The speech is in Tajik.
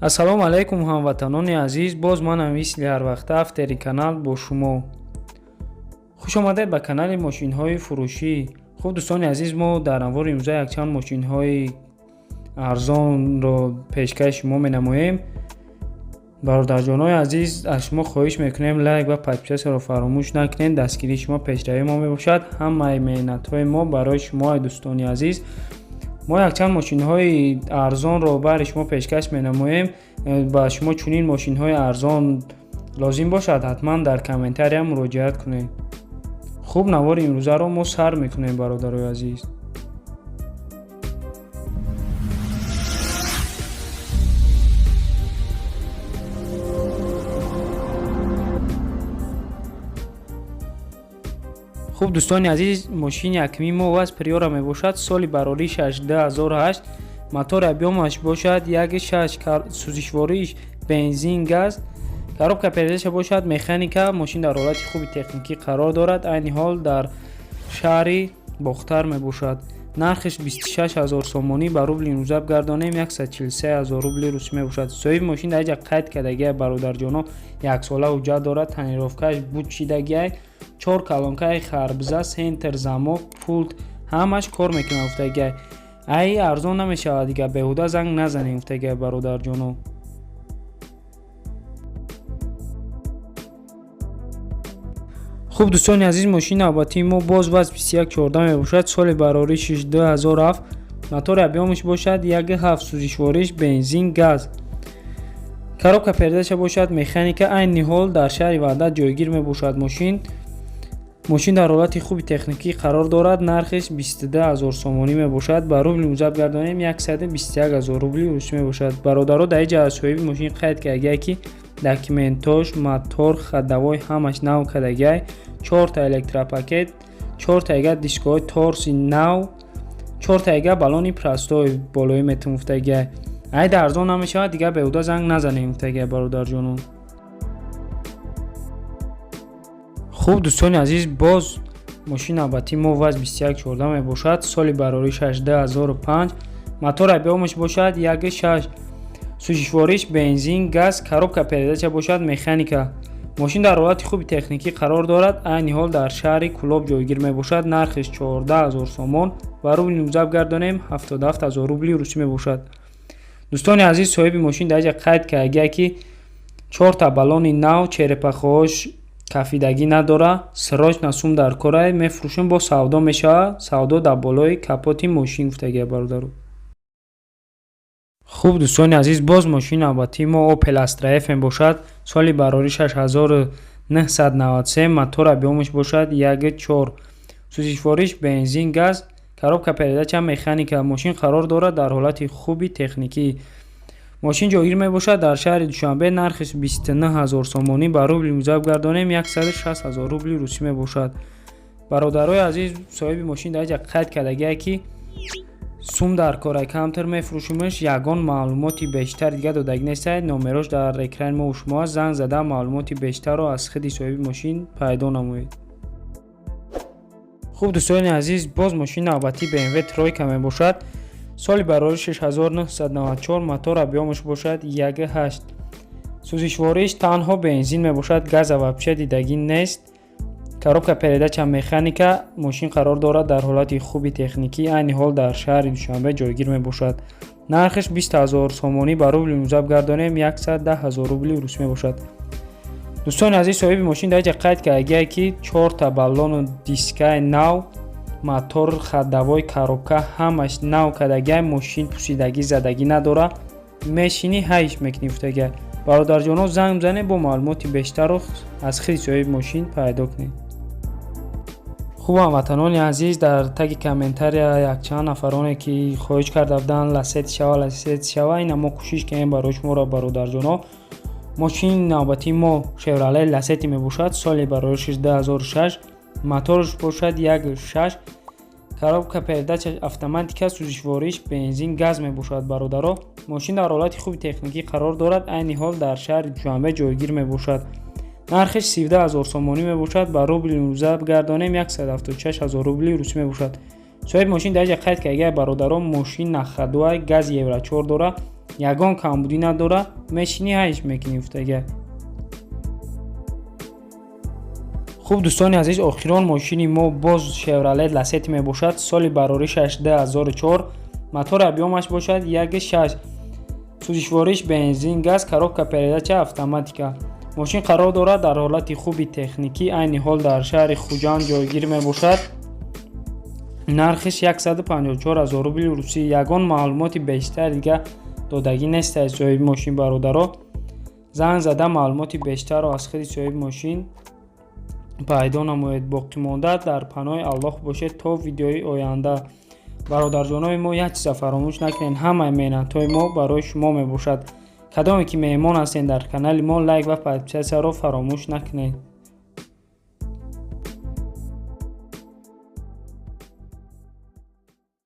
ассалому алайкум ҳамватанони азиз, боз манам мисли ҳар вақта автори канал бо шумо. хушомадед ба канали мошинҳои фурӯшӣ. хуб дӯстони азиз, мо дар навори имрӯза якчанд мошинҳои арзонро пешкаши шумо менамоем. бародарҷонои азиз, аз шумо хоҳиш мекунем лайк ва подписасиро фаромӯш накунед. дастгирии шумо пешравии мо мебошад. ҳамаи меҳнатҳои мо барои шумои дӯстони азиз. мо якчанд мошинҳои арзонро бари шумо пешкаш менамоем. ба шумо чунин мошинҳои арзон лозим бошад, ҳатман дар комментария муроҷиат кунед. хуб, навори имрӯзаро мо сар мекунем бародарои азиз. хуб дӯстони азиз, мошини якми мо ваз приора мебошад. соли барориш 2008. мотори объёмаш бошад 1.6, сӯзишвориш бензин газ. коробка передаша бошад механика. мошин дар ҳолати хуби техникӣ қарор дорад. айни ҳол дар шаҳри бохтар мебошад. нархиш 26000 сомонӣ ба рубли имрӯза гардонем 143000 рубли русӣ мебошад. соҳиби мошин дар ҷа қайд кардагиай бародарҷоно, яксола ҳуҷҷат дорад. тонировкааш буд чидагиай, 4 калонкаи харбза, сентр замок, пулт ҳамаш кор мекунад. уфтагиай ай арзон намешавад дига, беҳуда занг назанем уфтагиай бародарҷоно. хуб дӯстони азиз, мошини навбатии мо боз ваз 2114 мебошад. соли бароришиш 2007. мотори объёмиш бошад 1.7, сӯзишвориш бензин газ. коробка передаша бошад механика. айни ҳол дар шаҳри ваҳдат ҷойгир мебошад. мошин дар ҳолати хуби техникӣ қарор дорад. нархиш 22000 сомонӣ мебошад. ба рубли имрӯза гардонем 121000 рубли русӣ мебошад. бародаро дар ин ҷа аз соҳиби мошин қайд кардагиай ки документош, мотор, ходовой ҳамаш нав кардагиай. 4 та электропакет, 4 та дискҳои торси нав, 4 та балони простой болоӣ метамуфтагиай. ай дар арзон намешавад дига, беҳуда занг назанем уфтагиай бародарҷоно. хуб дӯстони азиз, боз мошини навбатии мо ваз 2114 мебошад. соли бароришаш 2005. мотори объёмаш бошад 1.6, сӯзишвориш бензин газ. коробка передача бошад механика. мошин дар ҳолати хуби техникӣ қарор дорад. айни ҳол дар шаҳри кӯлоб ҷойгир мебошад. нархиш 14000 сомон, ба рубли имрӯза гардонем 77000 рубли русӣ мебошад. дӯстони азиз, соҳиби мошин дар ҷа қайд кардагиай ки 4 та балони нав, черепахоҳош кафидагӣ надора, сирроҷ насум дар корай, мефурӯшем бо савдо мешавад. савдо дар болои капоти мошин уфтагиай бародаро. хуб дӯстони азиз, боз мошини навбатии мо Opel Astra F мебошад. соли бароришаш 1993. мотори объёмаш бошад 1.4, сӯзишвориш бензин газ. коробка передача механика. мошин қарор дорад дар ҳолати хуби техникӣ. мошин ҷойгир мебошад дар шаҳри душанбе. нархиш 29000 сомонӣ, ба рубли имрӯза гардонем 160000 рубли русӣ мебошад. бародарои азиз, соҳиби мошин дар ҷа қайд кардагиай ки сум дар корай камтар мефурӯшимш. ягон маълумоти бештар дига додагӣ нестад. номерош дар экрани мо шумо аст. занг зада маълумоти бештарро аз худи соҳиби мошин пайдо намоед. хуб дӯстони азиз, боз мошини навбатии BMW тройка мебошад. соли бароришиш 1994. мотори объёмаш бошад 1.8, сӯзишвориш танҳо бензин мебошад. газа вообще дидагӣ нест. коробка передача механика. мошин қарор дорад дар ҳолати хуби техникӣ. айни ҳол дар шаҳри душанбе ҷойгир мебошад. нархиш 20000 сомонӣ, ба рубли имрӯза гардонем 110000 рубли русӣ мебошад. дӯстони азиз, соҳиби мошин дар ҷа қайд кардагиай ки 4 та балону дискаи нав, мотор, ходовой, коробка ҳамаш нав кардагиай. мошин пусидагӣ задагӣ надора, мешини ҳайш мекунӣ уфтагиай. бародарҷоно, занг бизанед бо маълумоти бештарро аз худи соҳиби мошин пайдо кунед. хуб ҳамватанони азиз, дар таги комментария якчанд нафароне ки хоҳиш карда буданд ласети шава, ина мо кӯшиш кардем барои шуморо бародарҷоно. мошини навбатии мо Chevrolet Lacetti мебошад. соли бароришиш 2006. моториш бошад 1.6, коробка передача автоматика, сӯзишвориш бензин газ мебошад. бародаро, мошин дар ҳолати хуби техникӣ қарор дорад. айни ҳол дар шаҳри душанбе ҷойгир мебошад. нархиш 13000 сомонӣ мебошад. ба рубли имрӯза гардонем 176000 рубли русӣ мебошад. соҳиби мошин дар ҷа қайд кардагиай бародаро, мошин нахадуай газ евро 4 дора. ягон камбудӣ надорад, мешинӣ ҳайш мекунӣ уфтага. хуб дӯстони азиз, охирон мошини мо боз Chevrolet Lacetti мебошад. соли бароришаш 2004, мотори объёмаш бошад 1.6, сӯзишвориш бензин, газ, коробка передача автоматика. мошин қарор дорад дар ҳолати хуби техникӣ, айни ҳол дар шаҳри Хуҷанд ҷойгир мебошад. нархиш 154 000 рубли русӣ. ягон маълумоти бештар дига додагӣ нестааст соҳиби мошин. бародаро занг зада маълумоти бештарро аз худи соҳиби мошин пайдо намоед. боқӣ монда дар паноҳи Аллоҳ бошед то видеои оянда. бародарҷоноби мо, як чиза фаромӯш накунед, ҳамаи меҳнатҳои мо барои шумо мебошад. кадоме ки меҳмон ҳастед дар канали мо, лайк ва подписатсияро фаромӯш накунед.